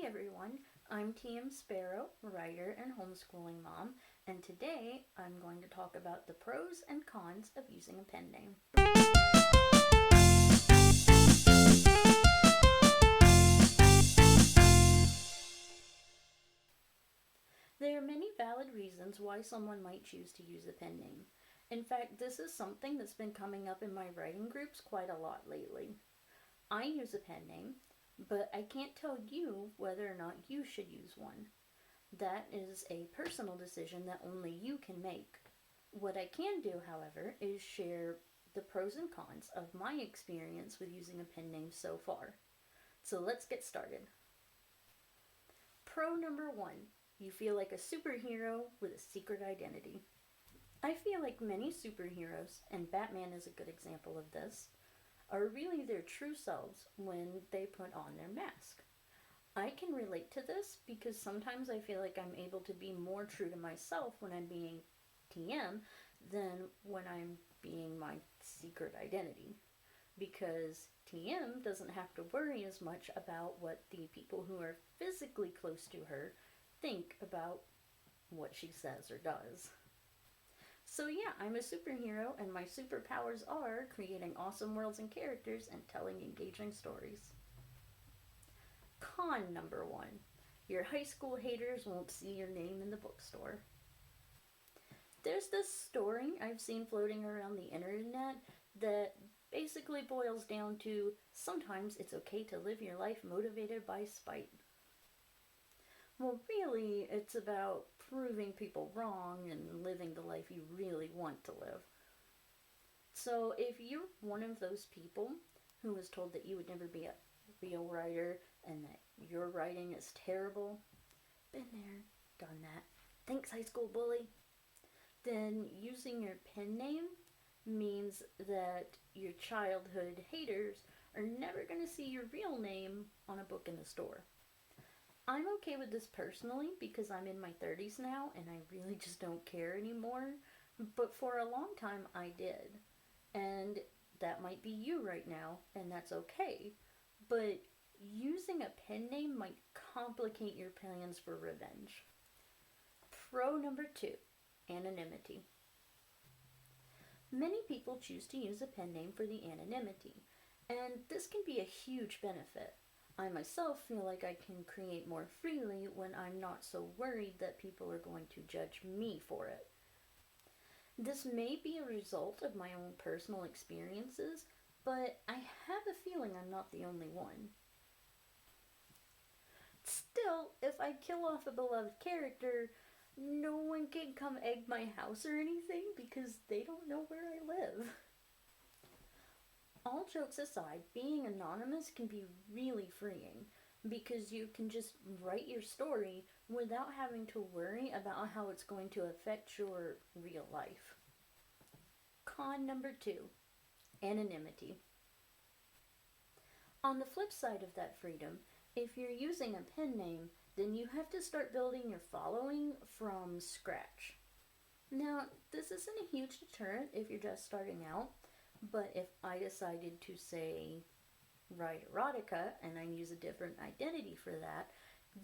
everyone, I'm TM Sparrow, writer and homeschooling mom, and today I'm going to talk about the pros and cons of using a pen name. There are many valid reasons why someone might choose to use a pen name. In fact, this is something that's been coming up in my writing groups quite a lot lately. I use a pen name, but I can't tell you whether or not you should use one. That is a personal decision that only you can make. What I can do, however, is share the pros and cons of my experience with using a pen name so far. So let's get started. Pro number one, you feel like a superhero with a secret identity. I feel like many superheroes, and Batman is a good example of this, are really their true selves when they put on their mask. I can relate to this because sometimes I feel like I'm able to be more true to myself when I'm being TM than when I'm being my secret identity. Because TM doesn't have to worry as much about what the people who are physically close to her think about what she says or does. So yeah, I'm a superhero and my superpowers are creating awesome worlds and characters and telling engaging stories. Con number one, your high school haters won't see your name in the bookstore. There's this story I've seen floating around the internet that basically boils down to sometimes it's okay to live your life motivated by spite. Well, really, it's about proving people wrong and living the life you really want to live. So if you're one of those people who was told that you would never be a real writer and that your writing is terrible, been there, done that, thanks high school bully, then using your pen name means that your childhood haters are never going to see your real name on a book in the store. I'm okay with this personally because I'm in my 30s now and I really just don't care anymore, but for a long time I did. And that might be you right now, and that's okay. But using a pen name might complicate your plans for revenge. Pro number two, anonymity. Many people choose to use a pen name for the anonymity, and this can be a huge benefit. I myself feel like I can create more freely when I'm not so worried that people are going to judge me for it. This may be a result of my own personal experiences, but I have a feeling I'm not the only one. Still, if I kill off a beloved character, no one can come egg my house or anything because they don't know where I live. All jokes aside, being anonymous can be really freeing because you can just write your story without having to worry about how it's going to affect your real life. Con number two, anonymity. On the flip side of that freedom, if you're using a pen name, then you have to start building your following from scratch. Now, this isn't a huge deterrent if you're just starting out, but if I decided to say write erotica and I use a different identity for that,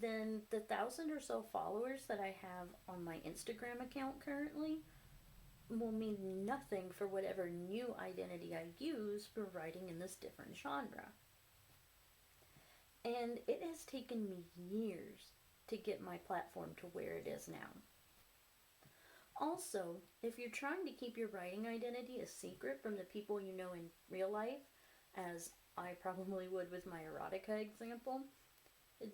then the 1,000 or so followers that I have on my Instagram account currently will mean nothing for whatever new identity I use for writing in this different genre. And it has taken me years to get my platform to where it is now. Also, if you're trying to keep your writing identity a secret from the people you know in real life, as I probably would with my erotica example,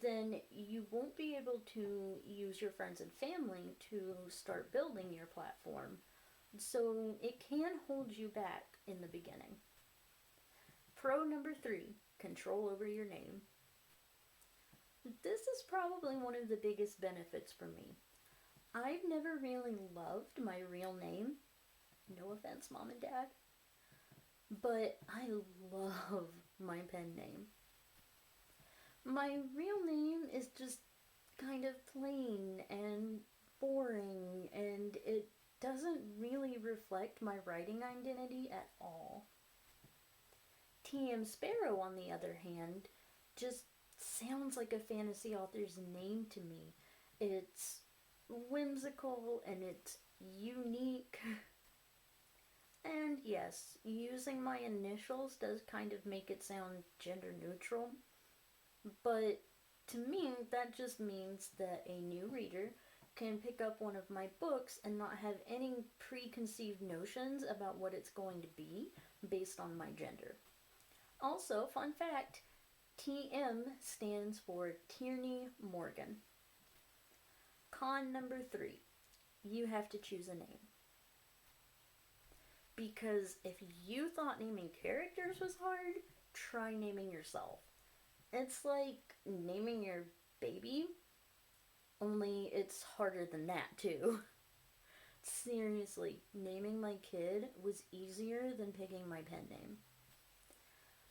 then you won't be able to use your friends and family to start building your platform. So it can hold you back in the beginning. Pro number three, control over your name. This is probably one of the biggest benefits for me. I've never really loved my real name. No offense, Mom and Dad. But I love my pen name. My real name is just kind of plain and boring, and it doesn't really reflect my writing identity at all. TM Sparrow, on the other hand, just sounds like a fantasy author's name to me. It's whimsical and it's unique. And yes, using my initials does kind of make it sound gender neutral, but to me, that just means that a new reader can pick up one of my books and not have any preconceived notions about what it's going to be based on my gender. Also, fun fact, TM stands for Tierney Morgan. Con number 3, you have to choose a name. Because if you thought naming characters was hard, try naming yourself. It's like naming your baby, only it's harder than that too. Seriously, naming my kid was easier than picking my pen name.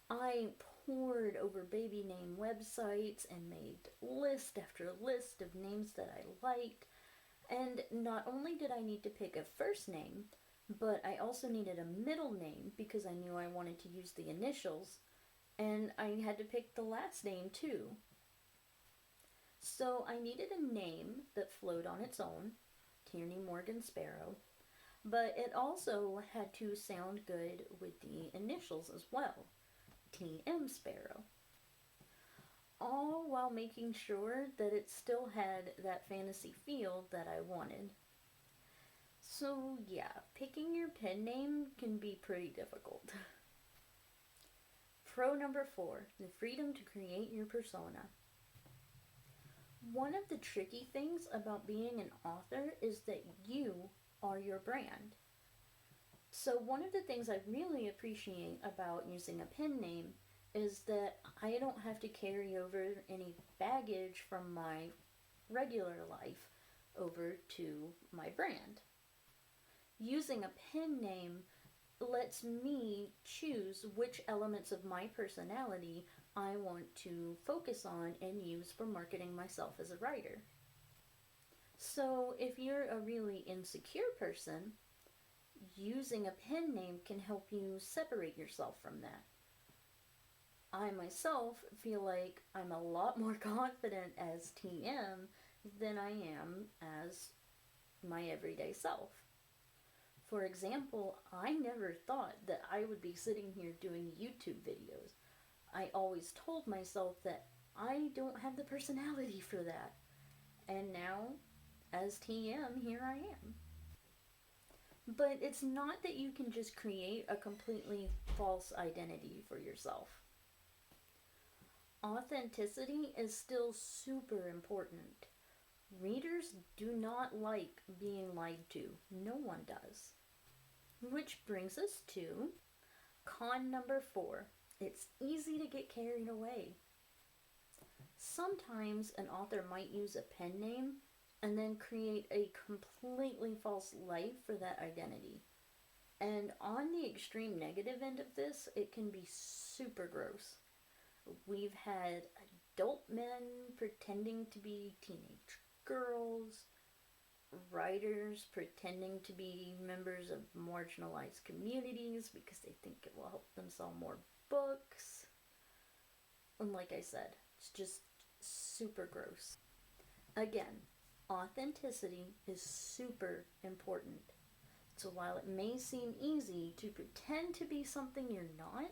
I pored over baby name websites and made list after list of names that I liked, and not only did I need to pick a first name, but I also needed a middle name because I knew I wanted to use the initials, and I had to pick the last name too. So I needed a name that flowed on its own, Tierney Morgan Sparrow, but it also had to sound good with the initials as well, TM Sparrow. All while making sure that it still had that fantasy feel that I wanted. So yeah, picking your pen name can be pretty difficult. Pro number 4, the freedom to create your persona. One of the tricky things about being an author is that you are your brand. So one of the things I really appreciate about using a pen name is that I don't have to carry over any baggage from my regular life over to my brand. Using a pen name lets me choose which elements of my personality I want to focus on and use for marketing myself as a writer. So if you're a really insecure person, using a pen name can help you separate yourself from that. I myself feel like I'm a lot more confident as TM than I am as my everyday self. For example, I never thought that I would be sitting here doing YouTube videos. I always told myself that I don't have the personality for that. And now, as TM, here I am. But it's not that you can just create a completely false identity for yourself. Authenticity is still super important. Readers do not like being lied to. No one does. Which brings us to con number 4. It's easy to get carried away. Sometimes an author might use a pen name and then create a completely false life for that identity. And on the extreme negative end of this, it can be super gross. We've had adult men pretending to be teenage girls, writers pretending to be members of marginalized communities because they think it will help them sell more books. And like I said, it's just super gross. Again, authenticity is super important. So while it may seem easy to pretend to be something you're not,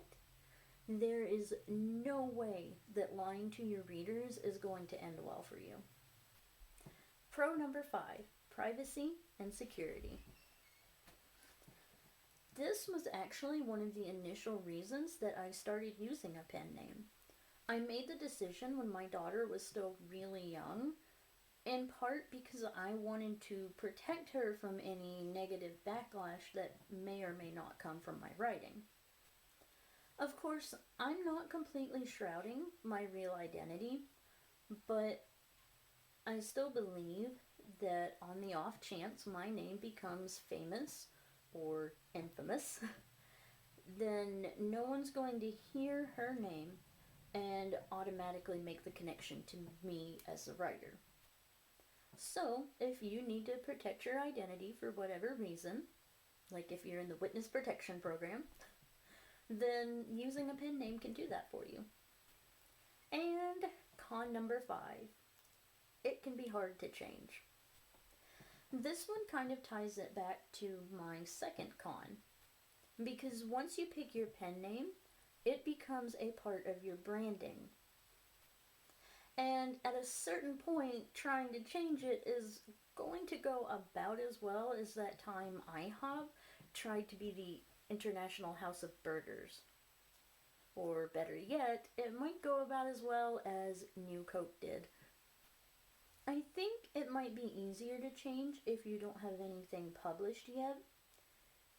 there is no way that lying to your readers is going to end well for you. Pro number 5, privacy and security. This was actually one of the initial reasons that I started using a pen name. I made the decision when my daughter was still really young, in part because I wanted to protect her from any negative backlash that may or may not come from my writing. Of course, I'm not completely shrouding my real identity, but I still believe that on the off chance my name becomes famous or infamous, then no one's going to hear her name and automatically make the connection to me as a writer. So, if you need to protect your identity for whatever reason, like if you're in the witness protection program, then using a pen name can do that for you. And con number 5. It can be hard to change. This one kind of ties it back to my second con, because once you pick your pen name, it becomes a part of your branding. And at a certain point, trying to change it is going to go about as well as that time IHOB tried to be the International House of Burgers. Or better yet, it might go about as well as New Coke did. I think it might be easier to change if you don't have anything published yet.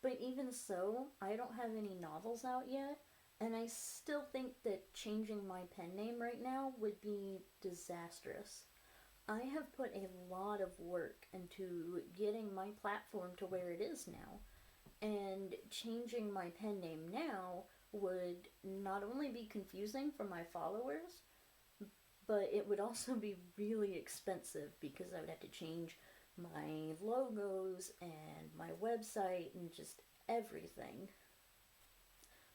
But even so, I don't have any novels out yet, and I still think that changing my pen name right now would be disastrous. I have put a lot of work into getting my platform to where it is now, and changing my pen name now would not only be confusing for my followers, but it would also be really expensive because I would have to change my logos and my website and just everything.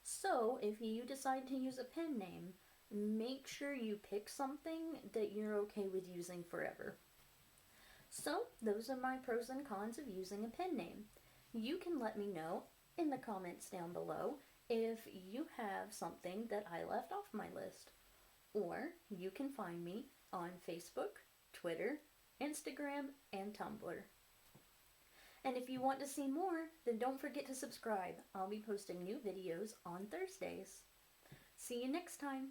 So, if you decide to use a pen name, make sure you pick something that you're okay with using forever. So, those are my pros and cons of using a pen name. You can let me know in the comments down below if you have something that I left off my list. Or you can find me on Facebook, Twitter, Instagram, and Tumblr. And if you want to see more, then don't forget to subscribe. I'll be posting new videos on Thursdays. See you next time.